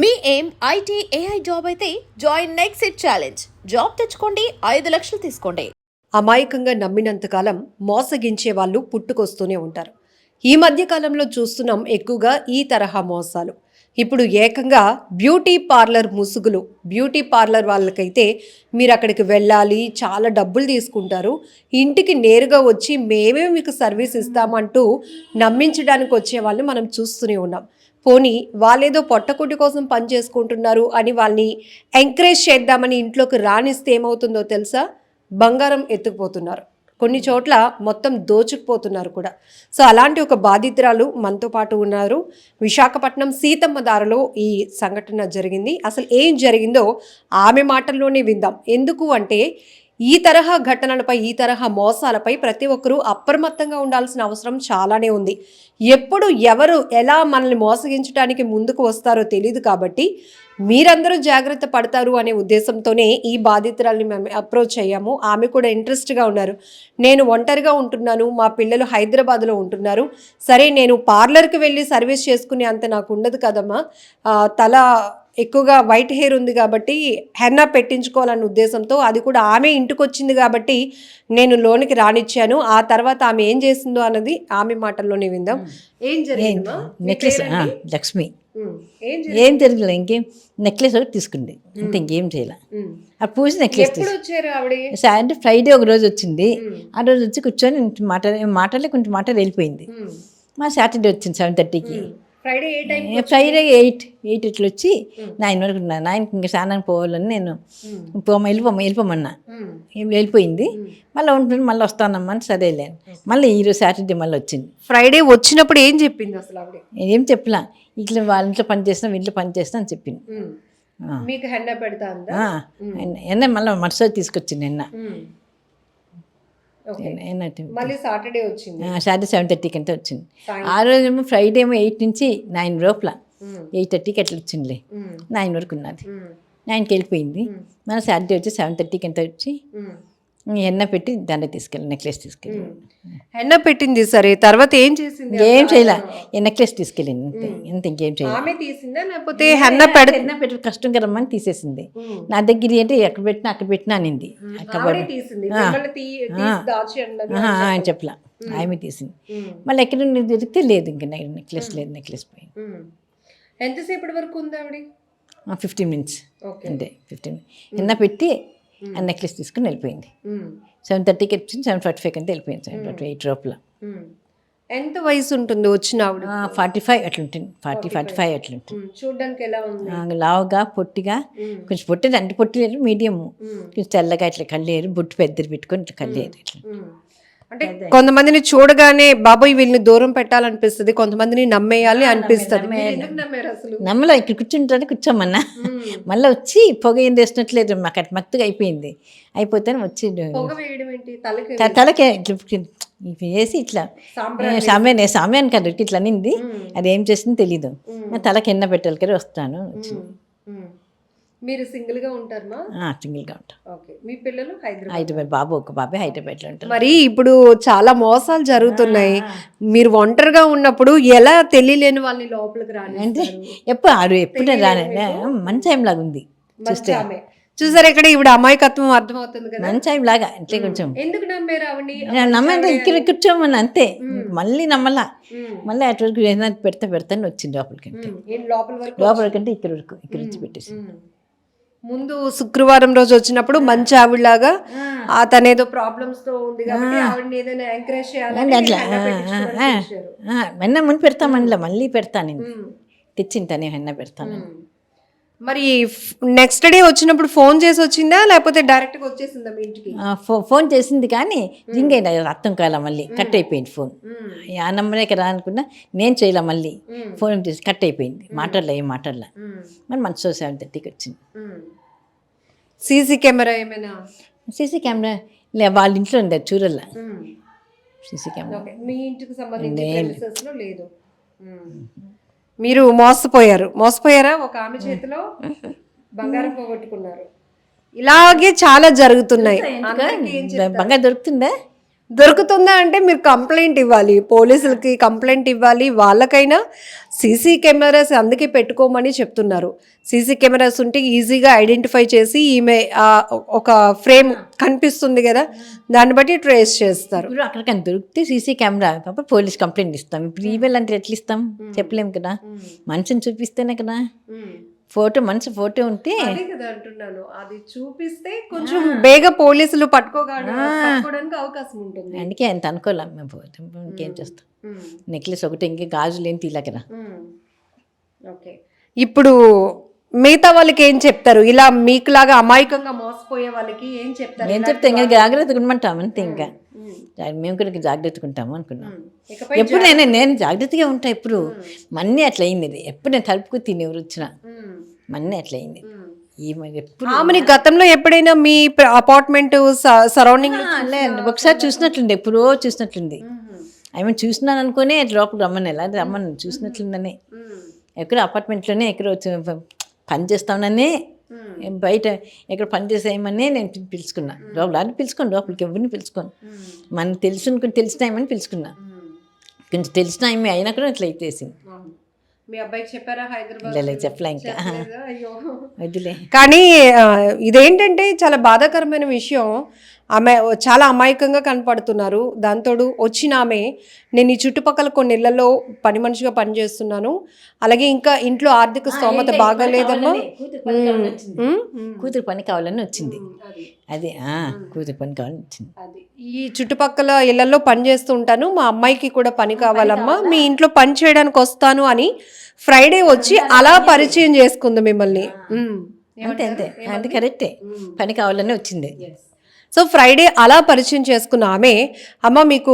మీ ఏం IT AI job అయితే join next it challenge. Job తెచ్చుకోండి, 5 లక్షలు తీసుకోండి. అమాయకంగా నమ్మినంతకాలం మోసగించే వాళ్ళు పుట్టుకొస్తూనే ఉంటారు. ఈ మధ్య కాలంలో చూస్తున్నాం ఎక్కువగా ఈ తరహా మోసాలు. ఇప్పుడు ఏకంగా బ్యూటీ పార్లర్ ముసుగులు, బ్యూటీ పార్లర్ వాళ్ళకైతే మీరు అక్కడికి వెళ్ళాలి, చాలా డబ్బులు తీసుకుంటారు, ఇంటికి నేరుగా వచ్చి మేమే మీకు సర్వీస్ ఇస్తామంటూ నమ్మించడానికి వచ్చే వాళ్ళని మనం చూస్తూనే ఉన్నాం. పోనీ వాళ్ళేదో పొట్టకుటి కోసం పని చేసుకుంటున్నారు అని వాళ్ళని ఎంకరేజ్ చేద్దామని ఇంట్లోకి రానిస్తే ఏమవుతుందో తెలుసా? బంగారం ఎత్తుకుపోతున్నారు, కొన్ని చోట్ల మొత్తం దోచుకుపోతున్నారు కూడా. సో అలాంటి ఒక బాధితురాలు మనతో పాటు ఉన్నారు. విశాఖపట్నం సీతమ్మ దారిలో ఈ సంఘటన జరిగింది. అసలు ఏం జరిగిందో ఆమె మాటల్లోనే విందాం. ఎందుకు అంటే ఈ తరహా ఘటనలపై, ఈ తరహా మోసాలపై ప్రతి ఒక్కరూ అప్రమత్తంగా ఉండాల్సిన అవసరం చాలానే ఉంది. ఎప్పుడు ఎవరు ఎలా మనల్ని మోసగించడానికి ముందుకు వస్తారో తెలియదు, కాబట్టి మీరందరూ జాగ్రత్త పడతారు అనే ఉద్దేశంతోనే ఈ బాధితురాల్ని మేము అప్రోచ్ అయ్యాము. ఆమె కూడా ఇంట్రెస్ట్గా ఉన్నారు. నేను ఒంటరిగా ఉంటున్నాను, మా పిల్లలు హైదరాబాద్లో ఉంటున్నారు, సరే నేను పార్లర్కి వెళ్ళి సర్వీస్ చేసుకునే అంత నాకు ఉండదు కదమ్మా, తల ఎక్కువగా వైట్ హెయిర్ ఉంది కాబట్టి హెన్నా పెట్టించుకోవాలన్న ఉద్దేశంతో, అది కూడా ఆమె ఇంటికి వచ్చింది కాబట్టి నేను లోనికి రానిచ్చాను. ఆ తర్వాత ఆమె ఏం చేసిందో అన్నది ఆమె మాటల్లోనే విందాం. ఏం జరిగింది? నెక్లెస్ లక్ష్మి ఏం తెలియదు, ఇంకేం నెక్లెస్ ఒకటి తీసుకుంది అంతే, ఇంకేం చేయాలి. ఆ పూజ నెక్లెస్ అంటే ఫ్రైడే ఒక రోజు వచ్చింది. ఆ రోజు వచ్చి కూర్చొని మాటలే కొంచెం మాటలు వెళ్ళిపోయింది. మా సాటర్డే వచ్చింది 7:30కి. ఫ్రైడే 8 ఇట్లా వచ్చి 9 వరకు ఉన్నా. 9కి ఇంకా స్నానానికి పోవాలని నేను వెళ్ళిపోమన్నా, వెళ్ళిపోయింది. మళ్ళీ ఉంటుంది, మళ్ళీ వస్తానమ్మా అని సరేలేను. మళ్ళీ ఈరోజు సాటర్డే మళ్ళీ వచ్చింది. ఫ్రైడే వచ్చినప్పుడు ఏం చెప్పింది అసలు? ఏం చెప్పలా, ఇట్లా వాళ్ళ ఇంట్లో పని చేస్తాం, ఇంట్లో పని చేస్తాం అని చెప్పింది. మీకు హెన్నా పెడతా ఎన్న మళ్ళీ మరుసటి తీసుకొచ్చింది. సాటర్డే వచ్చింది, సాటర్డే 7:30కి అంతా వచ్చింది. ఆ రోజు ఏమో ఫ్రైడే ఏమో 8 నుంచి 9 లోపల, 8:30కి అట్లా వచ్చిందిలే. 9 వరకు ఉన్నది, 9కి వెళ్ళిపోయింది. మన సాటర్డే వచ్చి 7:30కి ఎంత వచ్చి ఎన్న పెట్టి దండ తీసుకెళ్ళి, నెక్లెస్ తీసుకెళ్ళి. హెన్న పెట్టింది సరే, తర్వాత ఏం చేసింది? ఏం చేయలే, నెక్లెస్ తీసుకెళ్ళింది అంతే, ఇంకేం చేయలేదు. లేకపోతే హెన్న పెట్టి కష్టం కదమ్మని తీసేసింది. నా దగ్గర అంటే ఎక్కడ పెట్టినా అక్కడ పెట్టినా అనింది. ఆయన చెప్పలా, ఆమె తీసింది. మళ్ళీ ఎక్కడ దొరికితే లేదు, ఇంకా నెక్లెస్ లేదు, నెక్లెస్ పోయింది. ఎంతసేపటి వరకు ఉంది ఆవిడ? 15 మినిట్స్ అంతే. 15 ఎన్న పెట్టి ఆ నెక్లెస్ తీసుకుని వెళ్ళిపోయింది. 7:30కి వచ్చింది, 7:45 అంతా వెళ్ళిపోయింది. 7:48 లోపల. ఎంత వయసు ఉంటుంది వచ్చిన ఆవిడ? 45 అట్లుంటుంది, 40-45 అట్లుంటుంది. చూడడానికి ఎలా ఉంది? లావుగా, పొట్టిగా, కొంచెం పొట్టి అంటే పొట్టి లేదు, మీడియం, కొంచెం తెల్లగా ఇట్లా కళ్ళేరు, బొట్టు పెద్దది పెట్టుకొని ఇట్లా కళ్ళేరు ఇట్లా. అంటే కొంతమందిని చూడగానే బాబోయ్ వీళ్ళని దూరం పెట్టాలనిపిస్తుంది, కొంతమందిని నమ్మేయాలి అనిపిస్తుంది. నమ్మలో ఇక్కడ కూర్చుంటే కూర్చోమన్నా, మళ్ళీ వచ్చి పొగ ఏం వేసినట్లేదు, మాకు అటు మత్తుగా అయిపోయింది. అయిపోతే వచ్చి తలకే వేసి ఇట్లా సామ్యాన్ని కదా ఇట్లా అనింది. అది ఏం చేసింది తెలీదు. తలకి ఎన్న పెట్టాలి కదా, వస్తాను వచ్చింది. మీరు సింగిల్ గా ఉంటారా? సింగిల్ గా ఉంటాం. మీ పిల్లలు హైదరాబాద్, బాబు ఒక బాబే హైదరాబాద్లో ఉంటారు. మరి ఇప్పుడు చాలా మోసాలు జరుగుతున్నాయి. మీరు ఒంటరిగా ఉన్నప్పుడు ఎలా తెలియలేని వాళ్ళని లోపలికి రాని అంటే ఎప్పుడు రాని మంచి టైం లాగా ఉంది. చూసారు ఇక్కడ ఈవిడ అమాయకత్వం అర్థమవుతుంది కదా. మంచి టైం లాగా అంటే కొంచెం ఎందుకు నమ్మారు ఆవిడని? నమ్మంటే ఇక్కడ కూర్చోమని అంతే, మళ్ళీ నమ్మలా. మళ్ళీ అటు వరకు ఏదైనా పెడతాను వచ్చింది లోపలికి. లోపలికంటే ఇక్కడ వరకు ఇక్కడ వచ్చి పెట్టేసి ముందు శుక్రవారం రోజు వచ్చినప్పుడు మంచి ఆవిడలాగా తనేదో ప్రాబ్లమ్స్ తో ఉంది కాబట్టి ఆవిడని ఏదైనా ఎంకరేజ్ చేయాలని అట్లా వెన్న ముందు పెడతామనిలా, మళ్ళీ పెడతాను తెచ్చింటానే వెన్న పెడతాను. మరి నెక్స్ట్ డే వచ్చినప్పుడు ఫోన్ చేసి వచ్చిందా లేకపోతే డైరెక్ట్ గా వచ్చేసిందా మీ ఇంటికి? ఫోన్ చేసింది కానీ రింగ్ అయినా అర్థం కాల, మళ్ళీ కట్ అయిపోయింది ఫోన్. ఆ నంబరే కదా అనుకున్నా, నేను చేయలే, మళ్ళీ ఫోన్ చేసి కట్ అయిపోయింది. మాట్లాడలే, ఏం మాట్లాడలే. మరి మంచి 7:30కి వచ్చింది. సీసీ కెమెరా ఏమైనా? సీసీ కెమెరా లే, వాళ్ళ ఇంట్లో ఉంది, చూడల్లా సీసీ కెమెరా. మీ ఇంటికి సంబంధించి లేదు. మీరు మోసపోయారా? ఒక ఆమె చేతిలో బంగారం పోగొట్టుకున్నారు. ఇలాగే చాలా జరుగుతున్నాయి. బంగారం దొరుకుతుందా? దొరుకుతుందా అంటే మీరు కంప్లైంట్ ఇవ్వాలి, పోలీసులకి కంప్లైంట్ ఇవ్వాలి. వాళ్ళకైనా సీసీ కెమెరాస్ అందుకే పెట్టుకోమని చెప్తున్నారు. సీసీ కెమెరాస్ ఉంటే ఈజీగా ఐడెంటిఫై చేసి ఈమె ఒక ఫ్రేమ్ కనిపిస్తుంది కదా, దాన్ని బట్టి ట్రేస్ చేస్తారు. ఇప్పుడు అక్కడికని దొరికితే సీసీ కెమెరా కాబట్టి పోలీస్ కంప్లైంట్ ఇస్తాం. ఇప్పుడు ఈమెయిల్ అంటే ఎట్లా ఇస్తాం చెప్పలేము కదా, మనిషిని చూపిస్తేనే కదా. మనిషి ఫోటో ఉంటే కదా అంటున్నాను, అది చూపిస్తే కొంచెం బేగా పోలీసులు పట్టుకోవడానికి అవకాశం ఉంటుంది. అందుకే అంత అనుకోలేం మేము పోతే ఇంకేం చేస్తాం. నెక్లెస్ ఒకటి ఇంకే గాజులు ఏం తీలా కదా. ఓకే, ఇప్పుడు మిగతా వాళ్ళకి ఏం చెప్తారు? ఇలా మీకులాగా అమాయకంగా మోసపోయే వాళ్ళకి ఏం చెప్తారు? ఏం చెప్తే ఇంకా జాగ్రత్తగా ఉండమంటాం అంతే. ఇంకా మేము కూడా జాగ్రత్తగా ఉంటాము అనుకున్నాం. ఎప్పుడు నేను జాగ్రత్తగా ఉంటా. ఎప్పుడు మన్నీ అట్లా అయింది. ఇది ఎప్పుడు నేను తలుపుకు తిని ఎవరు వచ్చినా మన్నీ అట్లా అయింది. ఎప్పుడు ఆమెని గతంలో ఎప్పుడైనా మీ అపార్ట్మెంట్ సరౌండింగ్ ఒకసారి చూసినట్లుంది, ఎప్పుడో చూసినట్లుంది. ఆమె చూసినాను అనుకునే లోపలికి రమ్మని, ఎలా రమ్మని చూసినట్లుందని. ఎక్కడ అపార్ట్మెంట్లోనే ఎక్కడ పని చేస్తామనే, బయట ఎక్కడ పని చేసేయమని నేను పిలుచుకున్నా. లోపల పిలుచుకోండి, లోపలికి ఎవరిని పిలుచుకోను. మనకు తెలిసినాయమని పిలుచుకున్నా. కొంచెం తెలిసిన ఆమె అయినా కూడా ఇట్లా అయితేసింది. మీ అబ్బాయికి చెప్పారా హైదరాబాద్? చెప్పలే ఇంకా వద్దులే. కానీ ఇదేంటంటే చాలా బాధాకరమైన విషయం. ఆమె చాలా అమాయకంగా కనపడుతున్నారు. దాంతోడు వచ్చిన ఆమె, నేను ఈ చుట్టుపక్కల కొన్ని ఇళ్లలో పని మనిషిగా పనిచేస్తున్నాను, అలాగే ఇంకా ఇంట్లో ఆర్థిక స్తోమత బాగాలేదమ్మా, కూతురు పని కావాలని వచ్చింది. అదే కూతురు పని కావాలని వచ్చింది. ఈ చుట్టుపక్కల ఇళ్లలో పని చేస్తూ ఉంటాను, మా అమ్మాయికి కూడా పని కావాలమ్మా, మీ ఇంట్లో పని చేయడానికి వస్తాను అని ఫ్రైడే వచ్చి అలా పరిచయం చేసుకుంది మిమ్మల్ని. అంతే అంతే అంటే కరెక్టే, పని కావాలని వచ్చింది. సో ఫ్రైడే అలా పరిచయం చేసుకున్న ఆమె, అమ్మ మీకు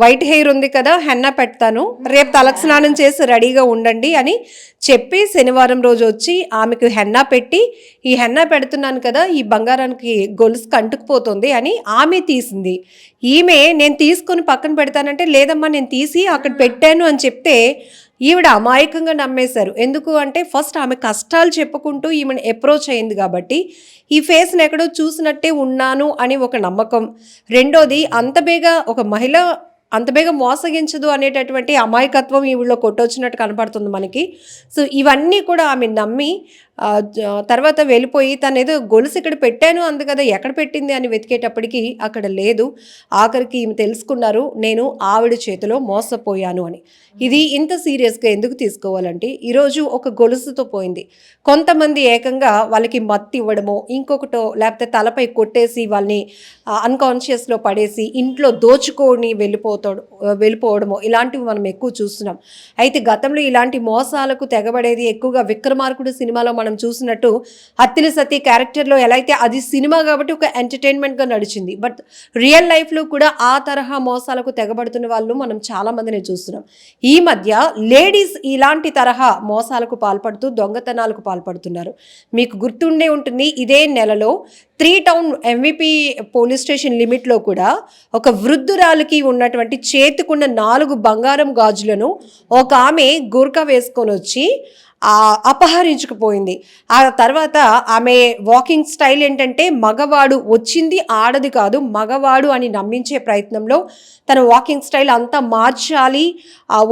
వైట్ హెయిర్ ఉంది కదా, హెన్నా పెడతాను, రేపు తలకు స్నానం చేసి రెడీగా ఉండండి అని చెప్పి శనివారం రోజు వచ్చి ఆమెకు హెన్నా పెట్టి, ఈ హెన్నా పెడుతున్నాను కదా, ఈ బంగారానికి గొలుసుకు అంటుకుపోతుంది అని ఆమె తీసింది. ఈమె నేను తీసుకొని పక్కన పెడతానంటే, లేదమ్మా నేను తీసి అక్కడ పెట్టాను అని చెప్తే ఈవిడ అమాయకంగా నమ్మేశారు. ఎందుకు అంటే ఫస్ట్ ఆమె కష్టాలు చెప్పుకుంటూ ఈమెను అప్రోచ్ అయింది కాబట్టి ఈ ఫేస్ని ఎక్కడో చూసినట్టే ఉన్నాను అని ఒక నమ్మకం. రెండోది, అంత బేగా ఒక మహిళ అంత బేగా మోసగించదు అనేటటువంటి అమాయకత్వం ఈవిడలో కొట్టొచ్చినట్టు కనపడుతుంది మనకి. సో ఇవన్నీ కూడా ఆమె నమ్మి తర్వాత వెళ్ళిపోయి తను ఏదో గొలుసు ఇక్కడ పెట్టాను అంది కదా, ఎక్కడ పెట్టింది అని వెతికేటప్పటికి అక్కడ లేదు. ఆఖరికి ఈమె తెలుసుకున్నారు, నేను ఆవిడ చేతిలో మోసపోయాను అని. ఇది ఇంత సీరియస్గా ఎందుకు తీసుకోవాలంటే, ఈరోజు ఒక గొలుసుతో పోయింది. కొంతమంది ఏకంగా వాళ్ళకి మత్తు ఇవ్వడమో, ఇంకొకటో, లేకపోతే తలపై కొట్టేసి వాళ్ళని అన్కాన్షియస్లో పడేసి ఇంట్లో దోచుకొని వెళ్ళిపోవడమో, ఇలాంటివి మనం ఎక్కువ చూస్తున్నాం. అయితే గతంలో ఇలాంటి మోసాలకు తెగబడేది ఎక్కువగా విక్రమార్కుడు సినిమాలో మనం చూసినట్టు అత్తిన సతీ క్యారెక్టర్లో ఎలా అయితే అది సినిమా కాబట్టి ఒక ఎంటర్టైన్మెంట్గా నడిచింది. బట్ రియల్ లైఫ్లో కూడా ఆ తరహా మోసాలకు తెగబడుతున్న వాళ్ళు మనం చాలా మందిని చూస్తున్నాం. ఈ మధ్య లేడీస్ ఇలాంటి తరహా మోసాలకు పాల్పడుతూ దొంగతనాలకు పాల్పడుతున్నారు. మీకు గుర్తుండే ఉంటుంది, ఇదే నెలలో 3 టౌన్ MVP పోలీస్ స్టేషన్ లిమిట్లో కూడా ఒక వృద్ధురాలికి ఉన్నటువంటి చేతికున్న 4 బంగారం గాజులను ఒక ఆమె గుర్కా వేసుకొని వచ్చి అపహరించుకుపోయింది. ఆ తర్వాత ఆమె వాకింగ్ స్టైల్ ఏంటంటే, మగవాడు వచ్చింది ఆడది కాదు మగవాడు అని నమ్మించే ప్రయత్నంలో తన వాకింగ్ స్టైల్ అంతా మార్చాలి,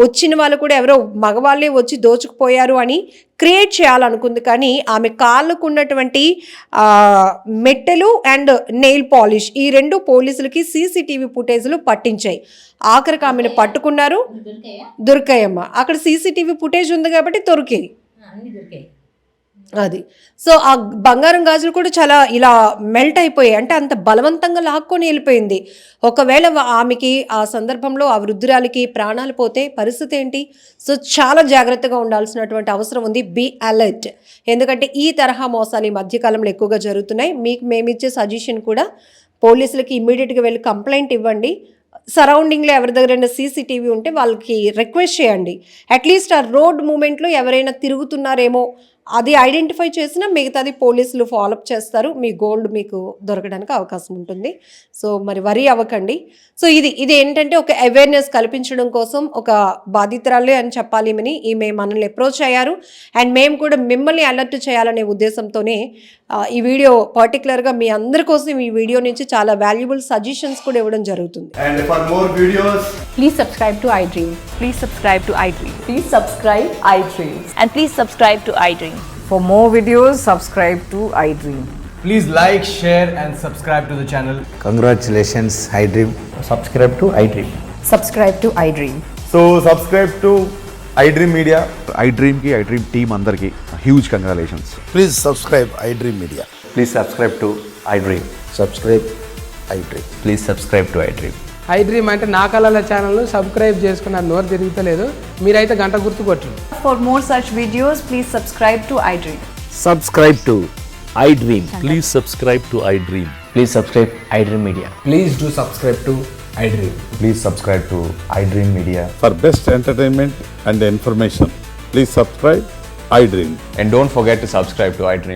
వచ్చిన వాళ్ళు కూడా ఎవరో మగవాళ్ళే వచ్చి దోచుకుపోయారు అని క్రియేట్ చేయాలనుకుంది. కానీ ఆమె కాళ్ళకు ఉన్నటువంటి మెట్టెలు అండ్ నెయిల్ పాలిష్ ఈ 2 పోలీసులకి CCTV ఫుటేజ్లు పట్టించాయి. ఆఖరికి ఆమెను పట్టుకున్నారు, దొరికాయమ్మ. అక్కడ CCTV ఫుటేజ్ ఉంది కాబట్టి దొరికాయి. అది సో ఆ బంగారం గాజులు కూడా చాలా ఇలా మెల్ట్ అయిపోయాయి. అంటే అంత బలవంతంగా లాక్కొని వెళ్ళిపోయింది. ఒకవేళ ఆమెకి ఆ సందర్భంలో ఆ వృద్ధురాలికి ప్రాణాలు పోతే పరిస్థితి ఏంటి? సో చాలా జాగ్రత్తగా ఉండాల్సినటువంటి అవసరం ఉంది. Be alert. ఎందుకంటే ఈ తరహా మోసాలు ఈ మధ్యకాలంలో ఎక్కువగా జరుగుతున్నాయి. మీకు మేమిచ్చే సజెషన్ కూడా, పోలీసులకి ఇమ్మీడియట్గా వెళ్ళి కంప్లైంట్ ఇవ్వండి. సరౌండింగ్లో ఎవరి దగ్గరైనా CCTV ఉంటే వాళ్ళకి రిక్వెస్ట్ చేయండి. అట్లీస్ట్ ఆ రోడ్ మూమెంట్లో ఎవరైనా తిరుగుతున్నారేమో అది ఐడెంటిఫై చేసినా మిగతాది పోలీసులు ఫాలోఅప్ చేస్తారు, మీ గోల్డ్ మీకు దొరకడానికి అవకాశం ఉంటుంది. సో మరి వరీ అవ్వకండి. సో ఇది ఏంటంటే ఒక అవేర్నెస్ కల్పించడం కోసం ఒక బాధితురాలే అని చెప్పాలి అని ఈమె మనల్ని అప్రోచ్ అయ్యారు. అండ్ మేము కూడా మిమ్మల్ని అలర్ట్ చేయాలనే ఉద్దేశంతోనే ఈ వీడియో పర్టికులర్గా మీ అందరి కోసం ఈ వీడియో నుంచి చాలా వాల్యుబుల్ సజెషన్స్ కూడా ఇవ్వడం జరుగుతుంది. And for more videos, Please subscribe to iDream. Please subscribe to iDream. Please subscribe iDream. And please subscribe to iDream. For more videos, subscribe to iDream. please like, share, and subscribe to the channel. Congratulations, iDream. Subscribe to iDream. Subscribe to iDream. So subscribe to iDream Media. iDream की iDream team अंदर की huge congratulations. Please subscribe iDream Media. Please subscribe to iDream. Subscribe iDream. Please subscribe to iDream. iDream అంటే నా కళల ఛానల్ను subscribe చేసుకున్న నోరు తిరుగుతలేదు, మీరైతే గంట గుర్తు కొట్టండి. For more such videos, please subscribe to iDream. Subscribe to iDream. Please subscribe to iDream. Please subscribe iDream Media. Please do subscribe to iDream. Please subscribe to iDream Media. For best entertainment and information, please subscribe iDream. And don't forget to subscribe to iDream.